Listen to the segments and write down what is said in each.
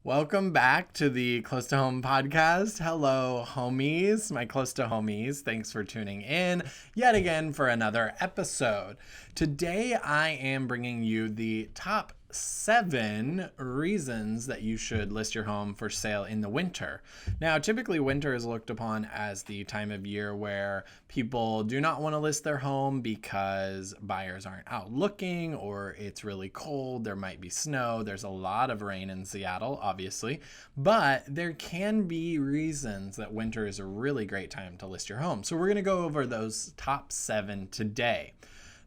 Welcome back to the Close to Home podcast. Hello, homies, my close to homies. Thanks for tuning in yet again for another episode. Today, I am bringing you the top 7 reasons that you should list your home for sale in the winter. Now, typically winter is looked upon as the time of year where people do not want to list their home because buyers aren't out looking or it's really cold, there might be snow, there's a lot of rain in Seattle, obviously, but there can be reasons that winter is a really great time to list your home. So we're going to go over those top 7 today.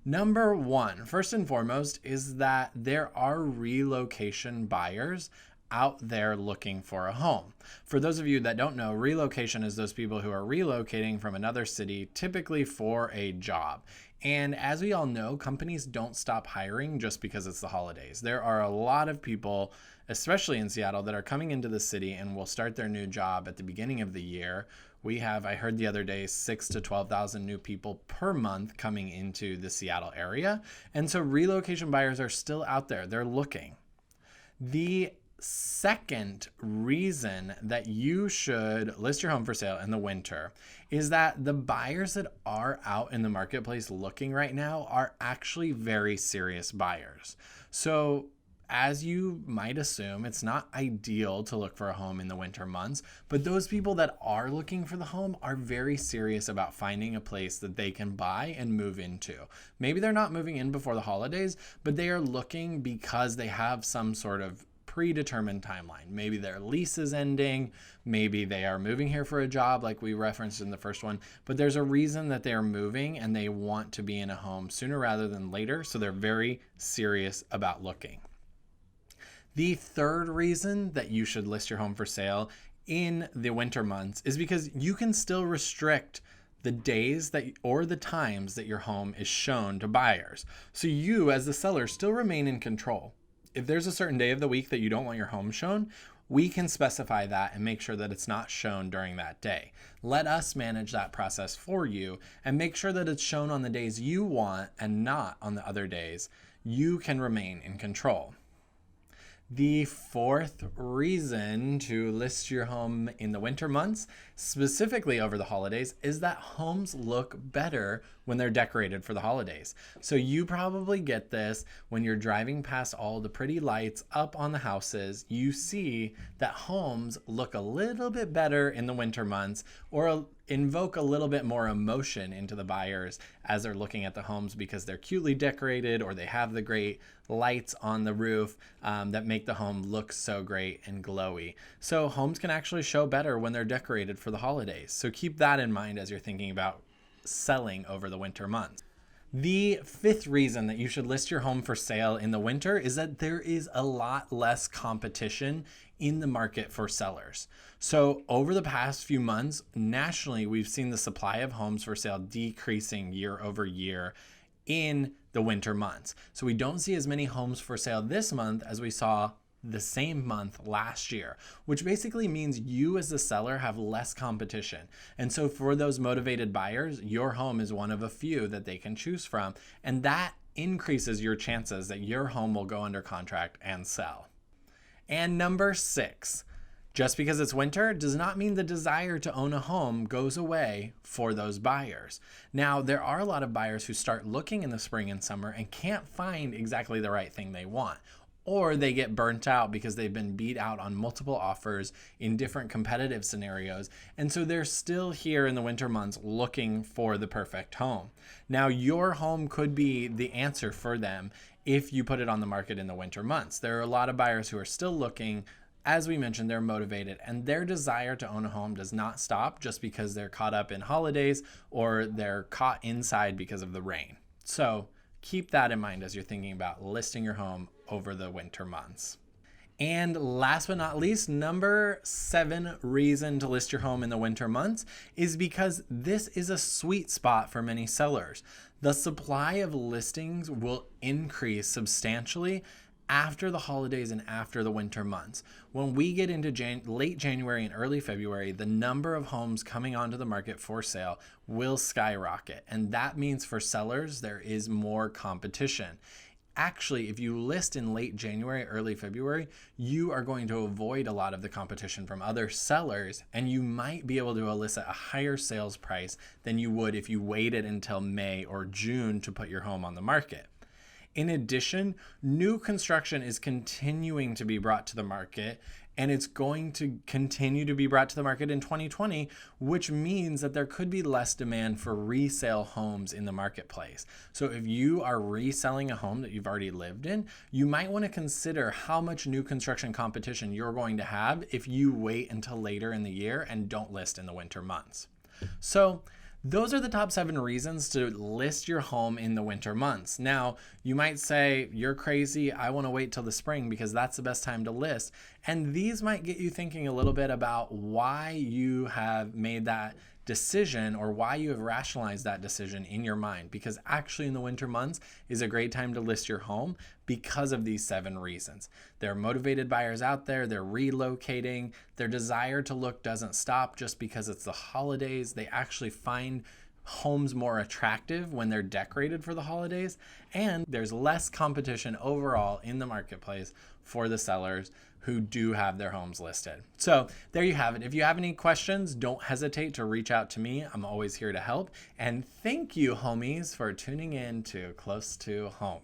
Number 1, first and foremost, is that there are relocation buyers out there looking for a home. For those of you that don't know, relocation is those people who are relocating from another city, typically for a job. And as we all know, companies don't stop hiring just because it's the holidays. There are a lot of people, especially in Seattle, that are coming into the city and will start their new job at the beginning of the year. We have, I heard the other day, 6,000 to 12,000 new people per month coming into the Seattle area. And so relocation buyers are still out there. They're looking. The second reason that you should list your home for sale in the winter is that the buyers that are out in the marketplace looking right now are actually very serious buyers. So as you might assume, it's not ideal to look for a home in the winter months, but those people that are looking for the home are very serious about finding a place that they can buy and move into. Maybe they're not moving in before the holidays, but they are looking because they have some sort of predetermined timeline. Maybe their lease is ending, maybe they are moving here for a job like we referenced in the first one, but there's a reason that they are moving and they want to be in a home sooner rather than later, so they're very serious about looking. The third reason that you should list your home for sale in the winter months is because you can still restrict the days that or the times that your home is shown to buyers. So you as the seller still remain in control. If there's a certain day of the week that you don't want your home shown, we can specify that and make sure that it's not shown during that day. Let us manage that process for you and make sure that it's shown on the days you want and not on the other days. You can remain in control. The fourth reason to list your home in the winter months, specifically over the holidays, is that homes look better when they're decorated for the holidays. So you probably get this when you're driving past all the pretty lights up on the houses. You see that homes look a little bit better in the winter months or invoke a little bit more emotion into the buyers as they're looking at the homes because they're cutely decorated or they have the great lights on the roof that make the home look so great and glowy. So homes can actually show better when they're decorated for the holidays. So keep that in mind as you're thinking about selling over the winter months. The fifth reason that you should list your home for sale in the winter is that there is a lot less competition in the market for sellers. So over the past few months, nationally, we've seen the supply of homes for sale decreasing year over year in the winter months. So we don't see as many homes for sale this month as we saw the same month last year, which basically means you as the seller have less competition. And so for those motivated buyers, your home is one of a few that they can choose from. And that increases your chances that your home will go under contract and sell. And number 6, just because it's winter does not mean the desire to own a home goes away for those buyers. Now, there are a lot of buyers who start looking in the spring and summer and can't find exactly the right thing they want. Or they get burnt out because they've been beat out on multiple offers in different competitive scenarios. And so they're still here in the winter months looking for the perfect home. Now, your home could be the answer for them if you put it on the market in the winter months. There are a lot of buyers who are still looking. As we mentioned, they're motivated and their desire to own a home does not stop just because they're caught up in holidays or they're caught inside because of the rain. So keep that in mind as you're thinking about listing your home over the winter months. And last but not least, number 7 reason to list your home in the winter months is because this is a sweet spot for many sellers. The supply of listings will increase substantially after the holidays and after the winter months. When we get into late January and early February, the number of homes coming onto the market for sale will skyrocket. And that means for sellers, there is more competition. actually, if you list in late January, early February, you are going to avoid a lot of the competition from other sellers, and you might be able to elicit a higher sales price than you would if you waited until May or June to put your home on the market. In addition, new construction is continuing to be brought to the market, and it's going to continue to be brought to the market in 2020, which means that there could be less demand for resale homes in the marketplace. So if you are reselling a home that you've already lived in, you might want to consider how much new construction competition you're going to have if you wait until later in the year and don't list in the winter months. So those are the top 7 reasons to list your home in the winter months. Now, you might say, you're crazy, I want to wait till the spring because that's the best time to list. And these might get you thinking a little bit about why you have made that decision or why you have rationalized that decision in your mind, because actually in the winter months is a great time to list your home because of these 7 reasons. There are motivated buyers out there, they're relocating, their desire to look doesn't stop just because it's the holidays. They actually find homes more attractive when they're decorated for the holidays, and there's less competition overall in the marketplace for the sellers who do have their homes listed. So there you have it. If you have any questions, don't hesitate to reach out to me. I'm always here to help. And thank you, homies, for tuning in to Close to Home.